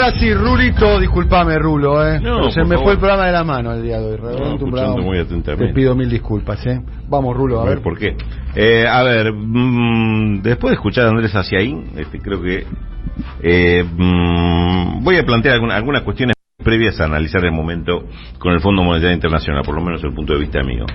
Ahora sí, Rulito, disculpame, Rulo, No, se me favor. fue el programa de la mano el día de hoy. Realmente un programa. Muy atentamente. Te pido 1000 disculpas, Vamos, Rulo, a ver. ¿Por qué? A ver, después de escuchar a Andrés Haciaín, creo que voy a plantear algunas cuestiones previas a analizar el momento con el Fondo Monetario Internacional, por lo menos desde el punto de vista mío.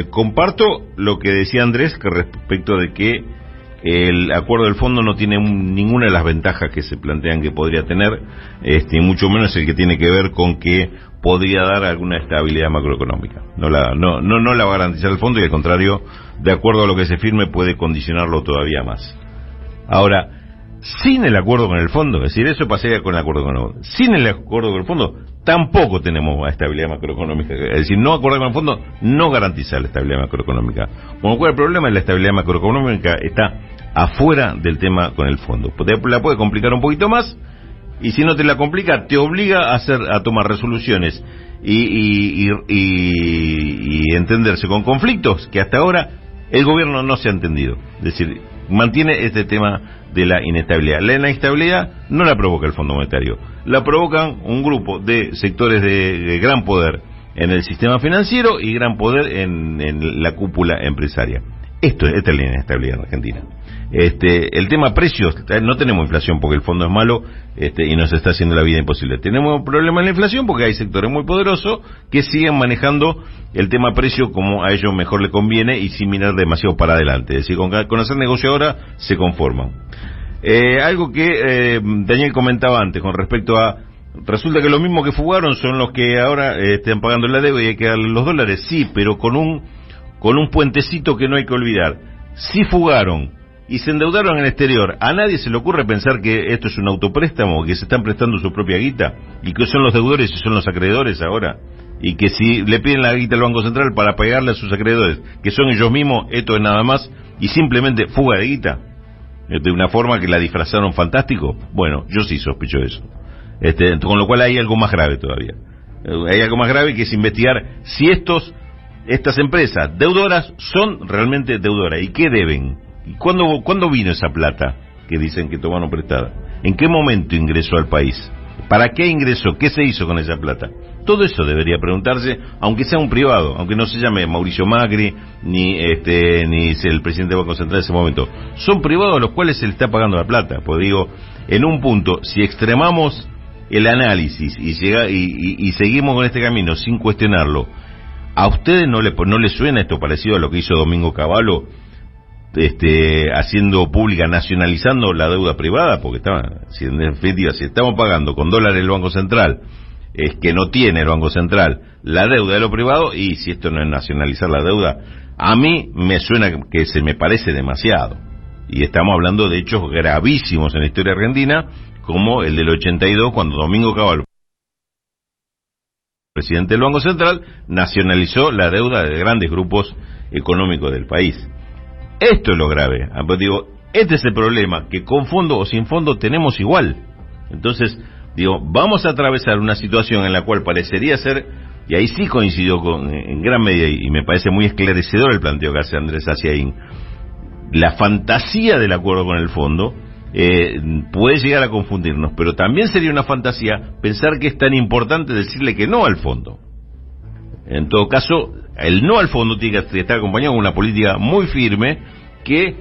Comparto lo que decía Andrés que respecto de que el acuerdo del fondo no tiene ninguna de las ventajas que se plantean que podría tener, y mucho menos el que tiene que ver con que podría dar alguna estabilidad macroeconómica. No la va a garantizar el fondo, y al contrario, de acuerdo a lo que se firme, puede condicionarlo todavía más. Ahora, sin el acuerdo con el fondo, es decir, eso pasaría con el acuerdo con el fondo. Sin el acuerdo con el fondo, tampoco tenemos estabilidad macroeconómica. Es decir, no acordar con el fondo no garantiza la estabilidad macroeconómica. Con lo cual, el problema de la estabilidad macroeconómica está afuera del tema con el fondo. La puede complicar un poquito más, y si no te la complica, te obliga a tomar resoluciones y entenderse con conflictos que hasta ahora el gobierno no se ha entendido. Es decir, mantiene este tema de la inestabilidad. La inestabilidad no la provoca el Fondo Monetario, la provocan un grupo de sectores de gran poder en el sistema financiero y gran poder en la cúpula empresaria. Esta es la inestabilidad en Argentina. El tema precios, no tenemos inflación porque el fondo es malo, y nos está haciendo la vida imposible. Tenemos un problema en la inflación porque hay sectores muy poderosos que siguen manejando el tema precio como a ellos mejor les conviene y sin mirar demasiado para adelante. Es decir, con hacer negocio ahora se conforman. Algo que Daniel comentaba antes con respecto a, resulta que los mismos que fugaron son los que ahora están pagando la deuda y hay que darle los dólares. Sí, pero con un puentecito que no hay que olvidar. Si fugaron y se endeudaron en el exterior, a nadie se le ocurre pensar que esto es un autopréstamo, que se están prestando su propia guita, y que son los deudores y son los acreedores ahora, y que si le piden la guita al Banco Central para pagarle a sus acreedores, que son ellos mismos, esto es nada más, y simplemente fuga de guita, de una forma que la disfrazaron fantástico. Bueno, yo sí sospecho eso. Con lo cual hay algo más grave todavía. Hay algo más grave que es investigar si estas empresas deudoras son realmente deudoras, y qué deben. ¿Y cuándo vino esa plata que dicen que tomaron prestada? ¿En qué momento ingresó al país? ¿Para qué ingresó? ¿Qué se hizo con esa plata? Todo eso debería preguntarse, aunque sea un privado, aunque no se llame Mauricio Macri, ni el presidente del Banco Central en ese momento. Son privados a los cuales se le está pagando la plata. Pues digo, en un punto, si extremamos el análisis y seguimos con este camino sin cuestionarlo, ¿a ustedes no le suena esto parecido a lo que hizo Domingo Cavallo? Haciendo pública, nacionalizando la deuda privada, porque en definitiva, si estamos pagando con dólares el Banco Central, es que no tiene el Banco Central la deuda de lo privado, y si esto no es nacionalizar la deuda, a mí me suena que se me parece demasiado, y estamos hablando de hechos gravísimos en la historia argentina, como el del 82, cuando Domingo Cavallo, presidente del Banco Central, nacionalizó la deuda de grandes grupos económicos del país. Esto es lo grave. Digo, este es el problema, que con fondo o sin fondo tenemos igual. Entonces, digo, vamos a atravesar una situación en la cual parecería ser, y ahí sí coincidió en gran medida, y me parece muy esclarecedor el planteo que hace Andrés Haciaín, la fantasía del acuerdo con el fondo puede llegar a confundirnos, pero también sería una fantasía pensar que es tan importante decirle que no al fondo. En todo caso, el no al fondo tiene que estar acompañado con una política muy firme que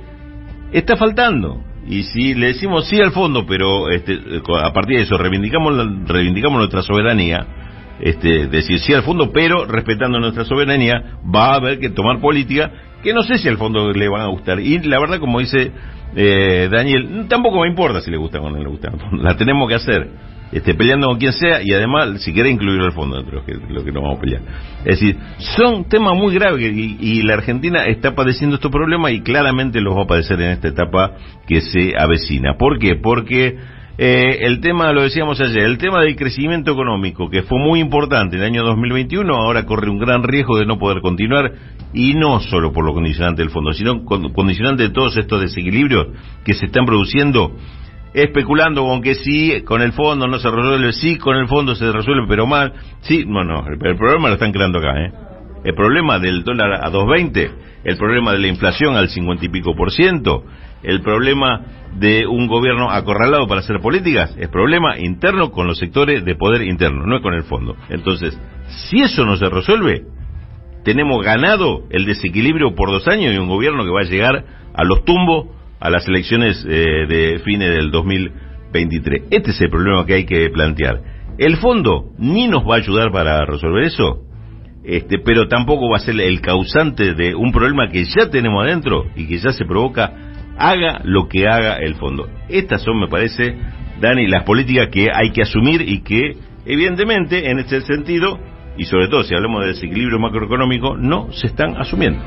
está faltando. Y si le decimos sí al fondo, pero a partir de eso reivindicamos nuestra soberanía, decir sí al fondo, pero respetando nuestra soberanía, va a haber que tomar política que no sé si al fondo le van a gustar. Y la verdad, como dice Daniel, tampoco me importa si le gustan o no le gustan. La tenemos que hacer. Peleando con quien sea, y además si quiere incluirlo al fondo dentro de lo que nos vamos a pelear. Es decir, son temas muy graves y la Argentina está padeciendo estos problemas, y claramente los va a padecer en esta etapa que se avecina. ¿Por qué? Porque el tema, lo decíamos ayer, el tema del crecimiento económico, que fue muy importante en el año 2021, ahora corre un gran riesgo de no poder continuar, y no solo por lo condicionante del fondo, sino condicionante de todos estos desequilibrios que se están produciendo, especulando con que sí, con el fondo no se resuelve, sí, con el fondo se resuelve, pero mal. Sí, no, el problema lo están creando acá, El problema del dólar a 2.20, el problema de la inflación al 50 y pico %, el problema de un gobierno acorralado para hacer políticas, es problema interno con los sectores de poder interno, no es con el fondo. Entonces, si eso no se resuelve, tenemos ganado el desequilibrio por 2 años y un gobierno que va a llegar a los tumbos a las elecciones de fines del 2023. Este es el problema que hay que plantear. El fondo ni nos va a ayudar para resolver eso, pero tampoco va a ser el causante de un problema que ya tenemos adentro y que ya se provoca, haga lo que haga el fondo. Estas son, me parece, Dani, las políticas que hay que asumir y que, evidentemente, en este sentido, y sobre todo si hablamos de desequilibrio macroeconómico, no se están asumiendo.